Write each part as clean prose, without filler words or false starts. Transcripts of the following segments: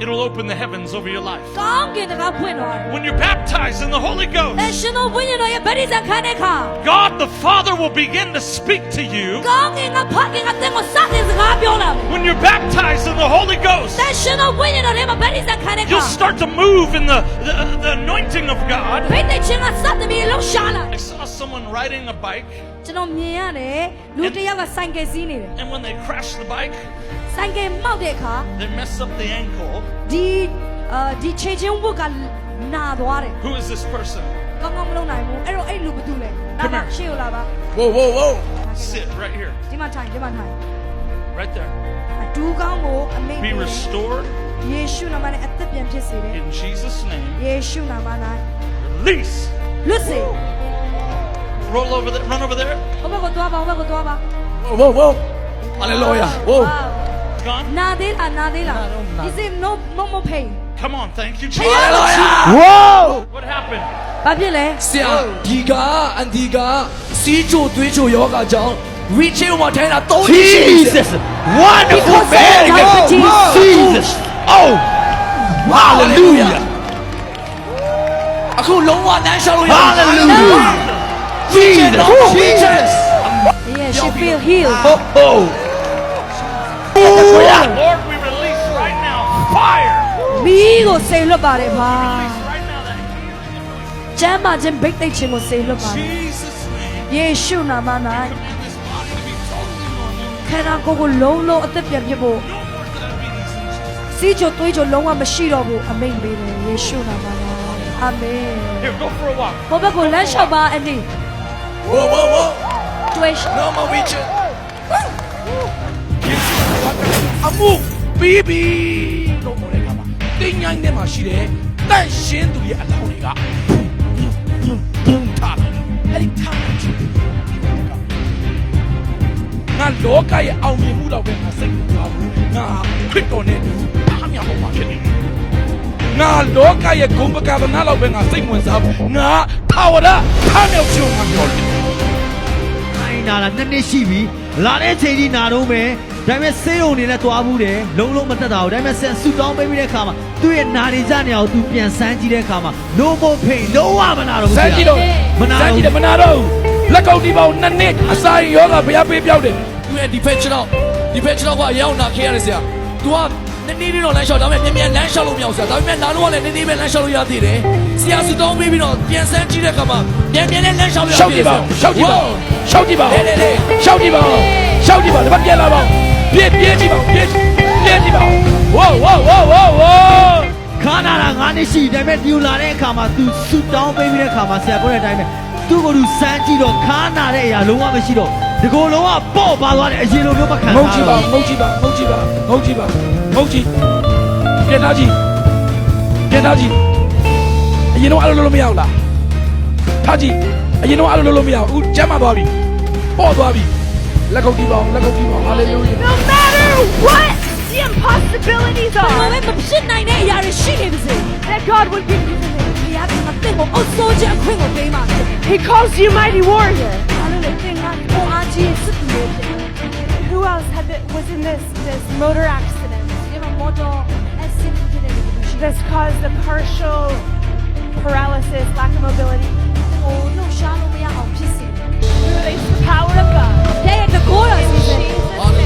it'll open the heavens over your life. When you're baptized in the Holy Ghost, God the Father will begin to speak to you. When you're baptized in the Holy Ghost, you'll start to move in the anointing of God. I saw someone riding a bike, and when they crash the bike, they mess up the ankle. Who is this person? Come here. Whoa. Sit right here. Right there. Be restored. In Jesus' name. Release. Roll over there. Run over there. Whoa. Hallelujah. Whoa. Gone? He said no more pain. Come on, thank you, Jesus. Whoa. What happened? ဘာဖြစ်လဲ ဆရာဒီကအန်ဒီကစီးချိုသွေးချိုယောဂကြောင့် reaching မှာထိုင်တာ3နှစ်ရှိပြီ Jesus wonderful man Jesus oh hallelujah အခုလုံးဝလမ်းလျှောက်လို့ရ hallelujah Jesus Yeah she feel healed oh Lord, we release right now fire. မီးကိုစေလွတ်ပါတယ်ပါ Right now that healing and release. ကျမ်းမာခြင်းဘိတ်သိက်ခြင်းကိုစေလွတ်ပါတယ် Jesus' name. ယေရှုနာမ၌ Command this body to be totally normal. ခန္ဓာကိုယ်ကိုလုံးအသက်ပြန်ဖြစ်ဖို့ No more diabetes in Jesus' စီးချိုသွေးချိုလုံးဝမရှိတော့ဘူးအမိန့်ပေးတယ်ယေရှုနာမ၌အာမင် name. Here, go for a walk. ဘုဘကိုလမ်းလျှောက်ပါအနည်း Whoa တွေ့ရှိ no more reaching အမှုပြီးပြီလို့ပြောတဲ့အခါမှာတင်းញိုင်းထဲမှာရှိတဲ့တန့်ရှင်းသူရဲ့အလောင်းတွေကဘုံထားတယ်အဲ့ဒီထားတယ်ငါလောကရဲ့အောင်မြင်မှုတော့ပဲငါစိတ်ဝင်စားဘူးငါခရစ်တော်နဲ့အားမြောက်အောင်မှာဖြစ်နေတယ်ငါလောကရဲ့ဂုဏ်ပကာသနာတော့ပဲငါစိတ်ဝင်စားဘူးငါထာဝရအားမြောက်ခြင်းငါပြောတယ် နာလာနှစ်နှစ်ရှိပြီလာတဲ့ချိန်ကြီးနာတော့မယ်ဒါပေမဲ့ဆေးရုံနေနဲ့တွားမှုတယ်လုံးမတက်တာဘူးဒါပေမဲ့ဆူတောင်းပေးပြီးတဲ့အခါမှာသူ့ရဲ့နာနေကြနေအောင်သူပြန်စမ်းကြည့်တဲ့အခါမှာ no more pain လုံးဝမနာတော့ဘူး စမ်းကြည့်တော့မနာတော့လက်ကောက်ဒီပေါင်းနှစ်နှစ်အစာရင်ယောဂဘုရားပေးပြောက်တယ်သူရဲ့ဒီဖက်ချတော့ကအရောက်နာခဲ့ရတယ်ဆရာ तू ကနေတော့လမ်းလျှောက်ဒါပေမဲ့မြန်လမ်းလျှောက်လို့မရဘူးဆရာဒါပေမဲ့နာတော့လည်းနေပဲလမ်းလျှောက်လို့ရသေးတယ်ဆရာစူတောင်းပေးပြီးတော့ပြန်စမ်းကြည့်တဲ့အခါမှာမြန်နဲ့လမ်းလျှောက်လို့ရသေးတယ်ရှောက်ကြည့်ပါရှောက်ကြည့်ပါဒီဘက်ပြန်လာပါပြေးကြည့်ပါဝေါခါနာလာ9နှစ်ရှိဒါပေမဲ့ဒီလာတဲ့အခါမှာသူစူတောင်းပေးပြီးတဲ့အခါမှာဆရာပြောတဲ့အတိုင်းပဲသူ့ကိုယ်သူစမ်းကြည့်တော့ခါနာတဲ့အရာလုံးဝမရှိတော့ဒီကိုယ်လုံးဝပေါ့ပါသွားတယ်အရင်လိုမျိုးမခံငုတ်ကြည့်ငုတ်ကြည့်ပြန်သားကြည့်အရင်တော့အဲ့လိုလုပ်လို့မရဘူးလားထားကြည့်အရင်တော့အဲ့လိုလုပ်လို့မရဘူးကျမ်းမာသွားပြီပေါ့သွားပြီလက်ကုပ်ကြည့်ပါ hallelujah No matter what the impossibilities are ဘာမှမဖြစ်နိုင်တဲ့အရာတွေရှိနေပါစေ that God would give you today ဘုရားကအသင်ကိုအဆိုးခြင်းအခွင့်ကိုပေးပါစေ He calls you mighty warrior ဘာလို့လဲသင်ကပေါ်အားကြီးစစ်သူတွေဖြစ်တယ် Who else was in this motor accident ဒီမှာ motor accident ဖြစ်တဲ့လူတွေရှိတယ် that's caused the partial paralysis lack of mobility ဟိုလှုပ်ရှားလို့မရအောင်ဖြစ်စေတယ် Release the power of God ဘုရားတကိုးတော်စီစဉ်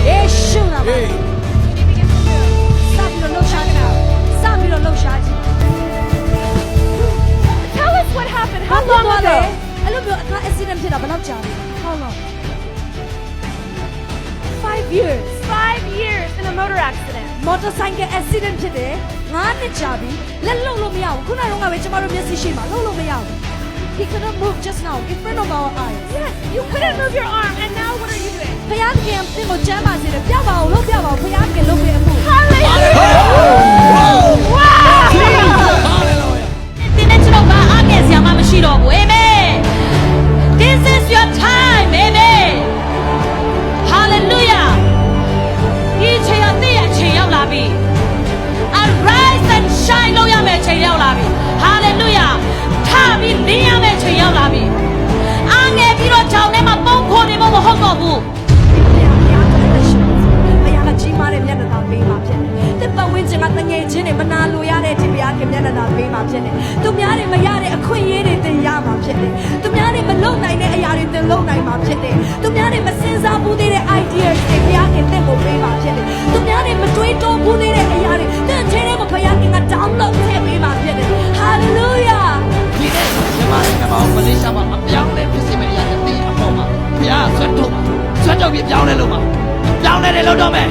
ယေရှုနာမ၌စပြီးတော့လှုပ်ရှားခြင်း Tell us what happened how long ago အဲ့လိုမျိုးအခါ accident ဖြစ်တာဘယ်လောက်ကြာလဲ How long 5 years 5 years in a motor accident motorcycle accident ဖြစ်တယ်9နှစ်ကြာပြီလက်လှုပ်လို့မရဘူးခုနကတော့ပဲကျမတို့မျက်စိရှိမှာလှုပ်လို့မရဘူး He couldn't move just now in front of our eyes Yes you couldn't move your arm and now what are you doing ဘုရားသခင်သင်ကိုကျမ်းပါစေတယ်ပြပါအောင်လုပ်ပြပါအောင်ဘုရားသခင်လုပ်ပေးအမှု Hallelujah Wow ဒီနေ့ကျွန်တော်ဘာအမြဲစရာမှမရှိတော့ဘူး Amen This is your time Amen Hallelujah ဒီချိန်အသေးအချိန်ရောက်လာပြီ Arise and shine လို့ရမယ်ချိန်ရောက်လာပြီ Hallelujah ထပြီးလင်းရမယ်ချိန်ရောက်လာပြီအားငယ်ပြီးတော့ကြောင်ထဲမှာပုံခိုးနေဖို့မဟုတ်တော့ဘူး ဘုရားကကြီးမားတဲ့မျက်နှာသာပေးပါ ဖြစ်တယ်သူများတွေမရတဲ့အခွင့်အရေးတွေသင်ရမှာဖြစ်တယ်သူများတွေမလုံနိုင်တဲ့အရာတွေသင်လုံနိုင်မှာဖြစ်တယ်သူများတွေမစင်စားဘူးသေးတဲ့ ideas တွေဘုရားခင်သင်ကိုပေးမှာဖြစ်တယ်သူများတွေမတွေးတောဘူးသေးတဲ့အရာတွေသင်ထဲထဲမှာဘုရားခင်က download ထည့်ပေးမှာဖြစ်တယ် hallelujah ဒီနေ့မြန်မာနိုင်ငံမှာမလေးရှားမှာအပြောင်းလဲဖြစ်စေမယ့်အရာတစ်သိအပေါ်မှာဘုရားဆွတ်ထုတ်ပြီးပြောင်းလဲလို့မှာပြောင်းလဲတယ်လို့တော့မယ်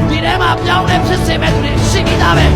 ဒီထဲမှာပြောင်းလဲဖြစ်စေမယ့်သူတွေရှိပြီးသားပဲ